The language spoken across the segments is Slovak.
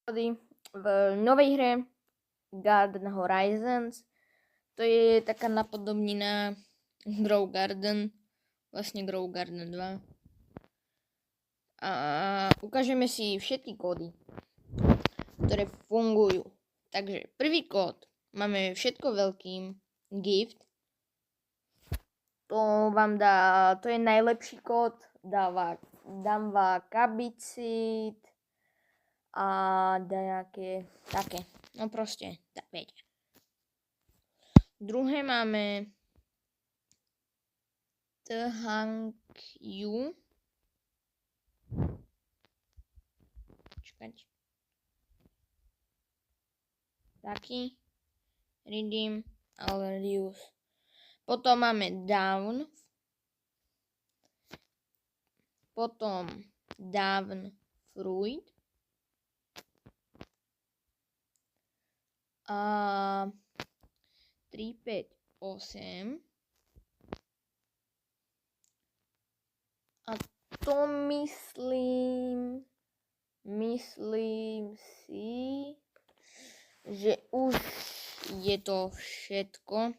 v novej hre Garden Horizons. To je taká napodobnina Grow Garden, vlastne Grow Garden 2. A ukážeme si všetky kódy, ktoré fungujú. Takže prvý kód máme všetko veľkým gift. To vám dá, to je najlepší kód, dám vám kabicid a nejaké také, no proste, tak viete. Druhé máme Thangyu. Čakať. Taký. Redeem, ale reuse. Potom máme down. Potom down fruit. A 3, 5, 8. A to myslím si, že už je to všetko.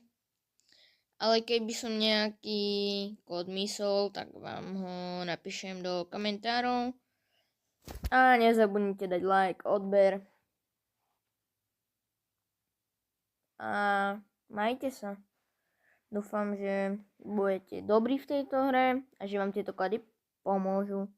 Ale keby som nejaký kód mysol, tak vám ho napíšem do komentárov. A nezabudnite dať like, odber. A majte sa. Dúfam, že budete dobrí v tejto hre a že vám tieto kódy pomôžu.